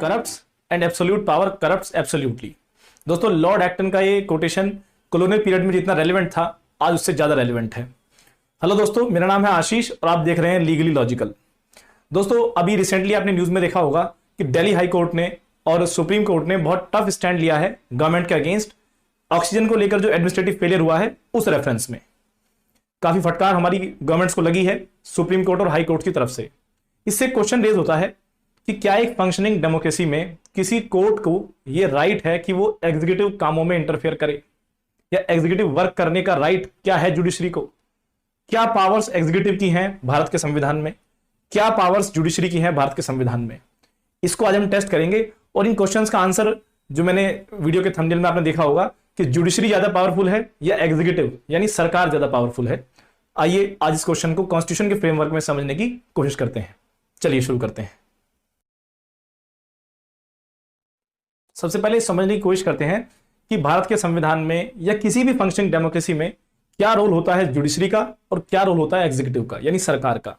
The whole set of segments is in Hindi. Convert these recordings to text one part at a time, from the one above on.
Corrupts and absolute power corrupts absolutely. दोस्तों, लॉर्ड एक्टन का ये कोटेशन कॉलोनियल पीरियड में जितना रेलेवेंट था, आज उससे ज्यादा रेलेवेंट है। हेलो दोस्तों, मेरा नाम है आशीष और आप देख रहे हैं लीगली लॉजिकल। दोस्तों, अभी रिसेंटली आपने न्यूज में देखा होगा कि दिल्ली हाई कोर्ट ने और सुप्रीम कोर्ट ने बहुत टफ स्टैंड लिया है गवर्नमेंट के अगेंस्ट ऑक्सीजन को लेकर जो एडमिनिस्ट्रेटिव फेलियर हुआ है उस रेफरेंस में। काफी फटकार हमारी गवर्नमेंट्स को लगी है सुप्रीम कोर्ट और हाई कोर्ट की तरफ से। इससे क्वेश्चन रेज होता है कि क्या एक फंक्शनिंग डेमोक्रेसी में किसी कोर्ट को यह राइट है कि वो एग्जीक्यूटिव कामों में इंटरफेयर करे, या एग्जीक्यूटिव वर्क करने का राइट क्या है जुडिशरी को? क्या पावर्स एग्जीक्यूटिव की हैं भारत के संविधान में, क्या पावर्स जुडिशरी की हैं भारत के संविधान में? इसको आज हम टेस्ट करेंगे और इन क्वेश्चंस का आंसर जो मैंने वीडियो के थंबनेल में आपने देखा होगा कि जुडिशरी ज्यादा पावरफुल है या एग्जीक्यूटिव यानी सरकार ज्यादा पावरफुल है। आइए आज इस क्वेश्चन को कॉन्स्टिट्यूशन के फ्रेमवर्क में समझने की कोशिश करते हैं। चलिए शुरू करते हैं। सबसे पहले समझने की कोशिश करते हैं कि भारत के संविधान में या किसी भी फंक्शनिंग डेमोक्रेसी में क्या रोल होता है जुडिशरी का और क्या रोल होता है एग्जीक्यूटिव का यानी सरकार का।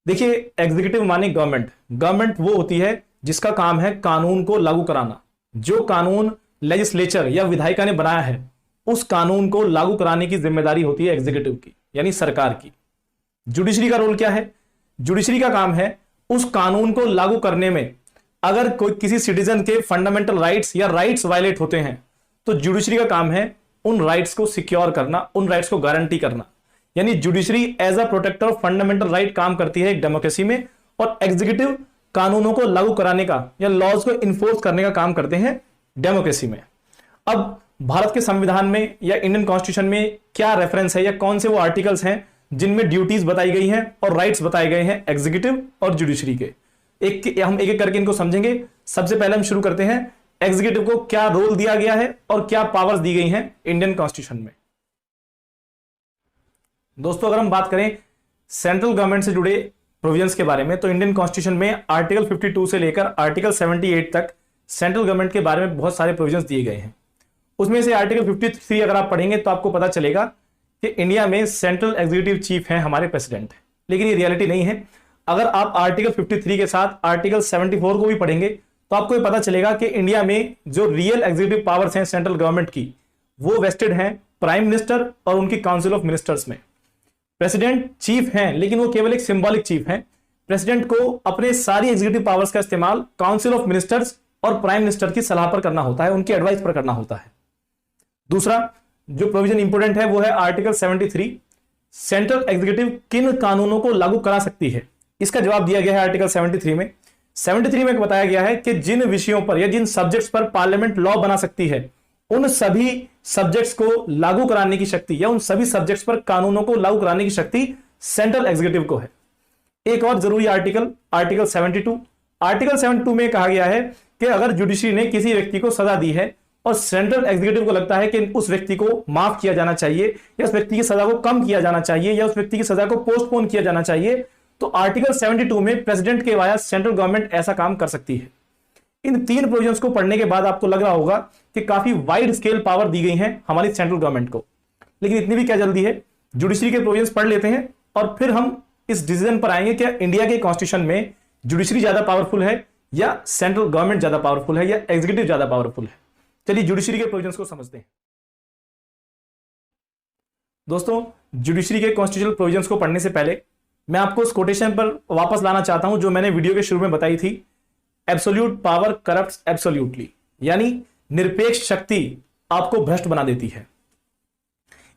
देखिए, एग्जीक्यूटिव माने गवर्नमेंट। गवर्नमेंट वो होती है जिसका काम है कानून को लागू कराना। जो कानून लेजिस्लेचर या विधायिका ने बनाया है उस कानून को लागू कराने की जिम्मेदारी होती है एग्जीक्यूटिव की यानी सरकार की। जुडिशरी का रोल क्या है? जुडिशरी का काम है उस कानून को लागू करने में अगर कोई किसी सिटीजन के फंडामेंटल राइट्स या राइट्स वायलेट होते हैं तो जुडिशरी का काम है उन राइट्स को सिक्योर करना, उन राइट्स को गारंटी करना। यानी judiciary as a protector of fundamental right काम करती है एक डेमोक्रेसी में, और एग्जीक्यूटिव कानूनों को लागू कराने का या लॉज को इन्फोर्स करने का काम करते हैं डेमोक्रेसी में। अब भारत के संविधान में या इंडियन कॉन्स्टिट्यूशन में क्या रेफरेंस है या कौन से वो आर्टिकल्स हैं जिनमें ड्यूटीज बताई गई हैं और राइट्स बताए गए हैं एग्जीक्यूटिव और जुडिशरी के? हम एक एक करके इनको समझेंगे। सबसे पहले हम शुरू करते हैं एग्जीक्यूटिव को क्या रोल दिया गया है और क्या पावर्स दी गई हैं इंडियन कॉन्स्टिट्यूशन में। दोस्तों, अगर हम बात करें सेंट्रल गवर्नमेंट से जुड़े प्रोविजंस के बारे में तो इंडियन कॉन्स्टिट्यूशन में आर्टिकल 52 से लेकर आर्टिकल 78 तक सेंट्रल गवर्नमेंट के बारे में बहुत सारे प्रोविजंस दिए गए हैं। उसमें से आर्टिकल 53 अगर आप पढ़ेंगे तो आपको पता चलेगा कि इंडिया में सेंट्रल एग्जीक्यूटिव चीफ हैं हमारे प्रेसिडेंट, लेकिन ये रियलिटी नहीं है। अगर आप आर्टिकल 53 के साथ आर्टिकल 74 को भी पढ़ेंगे तो आपको ये पता चलेगा कि इंडिया में जो रियल एग्जीक्यूटिव पावर्स हैं सेंट्रल गवर्नमेंट की वो वेस्टेड हैं प्राइम मिनिस्टर और उनकी काउंसिल ऑफ मिनिस्टर्स में। प्रेसिडेंट चीफ हैं लेकिन वो केवल एक सिंबॉलिक चीफ हैं। प्रेसिडेंट को अपने सारी एग्जीक्यूटिव पावर्स का इस्तेमाल काउंसिल ऑफ मिनिस्टर्स और प्राइम मिनिस्टर की सलाह पर करना होता है, उनकी एडवाइस पर करना होता है। दूसरा जो प्रोविजन इंपोर्टेंट है वो है आर्टिकल 73। सेंट्रल एग्जीक्यूटिव किन कानूनों को लागू करा सकती है, इसका जवाब दिया गया है आर्टिकल 73 में। 73 में बताया गया है कि जिन विषयों पर या जिन सब्जेक्ट्स पर पार्लियामेंट लॉ बना सकती है उन सभी सब्जेक्ट्स को लागू कराने की शक्ति या उन सभी सब्जेक्ट्स पर कानूनों को लागू कराने की शक्ति सेंट्रल एग्जीक्यूटिव को है। एक और जरूरी आर्टिकल 72। आर्टिकल 72 में कहा गया है कि अगर जुडिशरी ने किसी व्यक्ति को सजा दी है और सेंट्रल एग्जीक्यूटिव को लगता है कि उस व्यक्ति को माफ किया जाना चाहिए या उस व्यक्ति की सजा को कम किया जाना चाहिए या उस व्यक्ति की सजा को पोस्टपोन किया जाना चाहिए, तो आर्टिकल 72 में प्रेसिडेंट के वाया सेंट्रल गवर्नमेंट ऐसा काम कर सकती है। इन तीन प्रोविजंस को पढ़ने के बाद आपको लग रहा होगा कि काफी वाइड स्केल पावर दी गई है हमारी सेंट्रल गवर्नमेंट को, लेकिन इतनी भी क्या जल्दी है? जुडिशरी के प्रोविजंस पढ़ लेते हैं और फिर हम इस डिसीजन पर आएंगे कि इंडिया के कॉन्स्टिट्यूशन में जुडिशरी ज्यादा पावरफुल है या सेंट्रल गवर्नमेंट ज्यादा पावरफुल है या एग्जीक्यूटिव ज्यादा पावरफुल है। चलिए जुडिशरी के प्रोविजंस को समझते हैं। दोस्तों, जुडिशरी के कॉन्स्टिट्यूशनल प्रोविजंस को पढ़ने से पहले मैं आपको उस कोटेशन पर वापस लाना चाहता हूं जो मैंने वीडियो के शुरू में बताई थी, एब्सोल्यूट पावर करप्ट्स एब्सोल्यूटली, यानी निरपेक्ष शक्ति आपको भ्रष्ट बना देती है।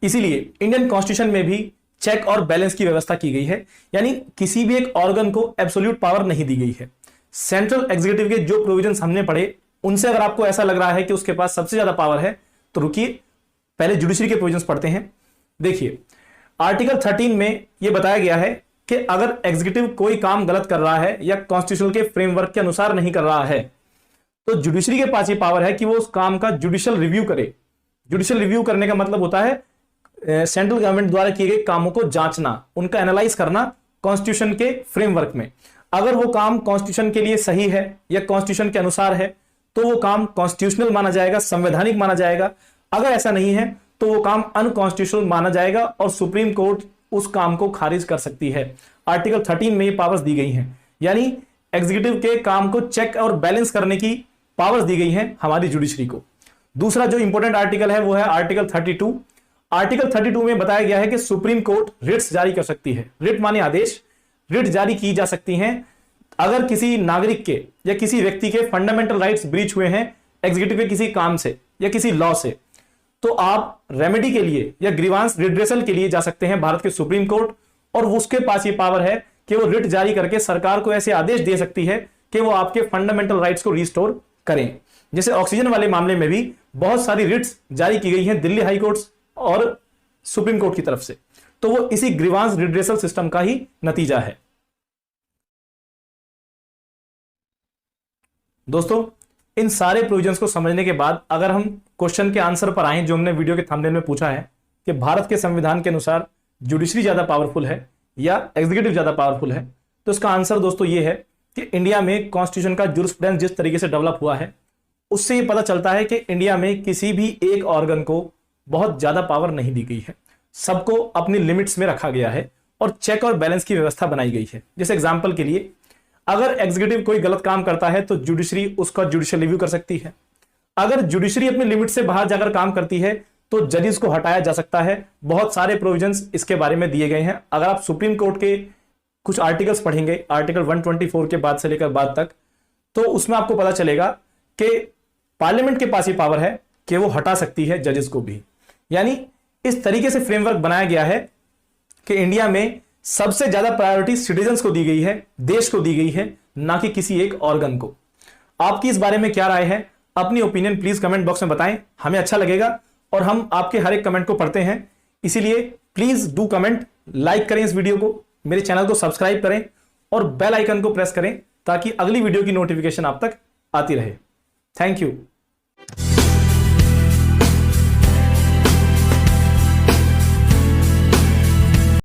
इसीलिए इंडियन कॉन्स्टिट्यूशन में भी चेक और बैलेंस की व्यवस्था की गई है, यानी किसी भी एक ऑर्गन को एब्सोल्यूट पावर नहीं दी गई है। सेंट्रल एग्जीक्यूटिव के जो प्रोविजंस हमने पढ़े उनसे अगर आपको ऐसा लग रहा है कि उसके पास सबसे ज्यादा पावर है तो रुकिए, पहले जुडिशरी के प्रोविजंस पढ़ते हैं। देखिए, आर्टिकल 13 में यह बताया गया है कि अगर एग्जीक्यूटिव कोई काम गलत कर रहा है या कॉन्स्टिट्यूशन के फ्रेमवर्क के अनुसार नहीं कर रहा है तो जुडिशरी के पास ये पावर है कि वो उस काम का जुडिशियल रिव्यू करे। जुडिशियल रिव्यू करने का मतलब होता है सेंट्रल गवर्नमेंट द्वारा किए गए कामों को जांचना, उनका एनालाइज करना कॉन्स्टिट्यूशन के फ्रेमवर्क में। अगर वो काम कॉन्स्टिट्यूशन के लिए सही है या कॉन्स्टिट्यूशन के अनुसार है तो वो काम कॉन्स्टिट्यूशनल माना जाएगा, संवैधानिक माना जाएगा। अगर ऐसा नहीं है तो वो काम अनकॉन्स्टिट्यूशनल माना जाएगा और सुप्रीम कोर्ट उस काम को खारिज कर सकती है। आर्टिकल 13 में ये पावर्स दी गई हैं, यानी एग्जीक्यूटिव के काम को चेक और बैलेंस करने की पावर्स दी गई हैं हमारी जुडिशरी को। दूसरा जो इंपॉर्टेंट आर्टिकल है वो है आर्टिकल 32। आर्टिकल 32 में बताया गया है कि सुप्रीम कोर्ट रिट्स जारी कर सकती है। रिट माने आदेश, रिट जारी की जा सकती हैं अगर किसी नागरिक के या किसी व्यक्ति के फंडामेंटल राइट्स ब्रीच हुए हैं एग्जीक्यूटिव के किसी काम से या किसी लॉ से, तो आप रेमेडी के लिए या ग्रीवांस रिड्रेसल के लिए जा सकते हैं भारत के सुप्रीम कोर्ट, और उसके पास ये पावर है कि वो रिट जारी करके सरकार को ऐसे आदेश दे सकती है कि वो आपके फंडामेंटल राइट्स को रिस्टोर करें। जैसे ऑक्सीजन वाले मामले में भी बहुत सारी रिट्स जारी की गई हैं दिल्ली हाई कोर्ट और सुप्रीम कोर्ट की तरफ से, तो वो इसी ग्रीवांस रिड्रेसल सिस्टम का ही नतीजा है। दोस्तों, इन सारे प्रोविजंस को समझने के बाद अगर हम क्वेश्चन के आंसर पर आए जो हमने वीडियो के थंबनेल में पूछा है कि भारत के संविधान के अनुसार जुडिशरी ज्यादा पावरफुल है या एग्जीक्यूटिव ज्यादा पावरफुल है, तो इसका आंसर दोस्तों ये है कि इंडिया में कॉन्स्टिट्यूशन का जूरिस्प्रूडेंस जिस तरीके से डेवलप हुआ है उससे ये पता चलता है कि इंडिया में किसी भी एक ऑर्गन को बहुत ज्यादा पावर नहीं दी गई है, सबको अपनी लिमिट्स में रखा गया है और चेक और बैलेंस की व्यवस्था बनाई गई है। जैसे एग्जांपल के लिए, अगर एग्जीक्यूटिव कोई गलत काम करता है तो जुडिशरी उसका जुडिशियल रिव्यू कर सकती है। अगर जुडिशरी अपनी लिमिट से बाहर जाकर काम करती है तो जजेस को हटाया जा सकता है। बहुत सारे प्रोविजंस इसके बारे में दिए गए हैं। अगर आप सुप्रीम कोर्ट के कुछ आर्टिकल्स पढ़ेंगे, आर्टिकल 124 के बाद से लेकर बाद तक, तो उसमें आपको पता चलेगा कि पार्लियामेंट के पास ये पावर है कि वो हटा सकती है जजेस को भी। यानी इस तरीके से फ्रेमवर्क बनाया गया है कि इंडिया में सबसे ज्यादा प्रायोरिटी सिटीजन्स को दी गई है, देश को दी गई है, ना कि किसी एक ऑर्गन को। आपकी इस बारे में क्या राय है? अपनी ओपिनियन प्लीज कमेंट बॉक्स में बताएं, हमें अच्छा लगेगा और हम आपके हर एक कमेंट को पढ़ते हैं। इसीलिए प्लीज डू कमेंट, लाइक करें इस वीडियो को, मेरे चैनल को सब्सक्राइब करें और बेल आइकन को प्रेस करें ताकि अगली वीडियो की नोटिफिकेशन आप तक आती रहे। Thank you.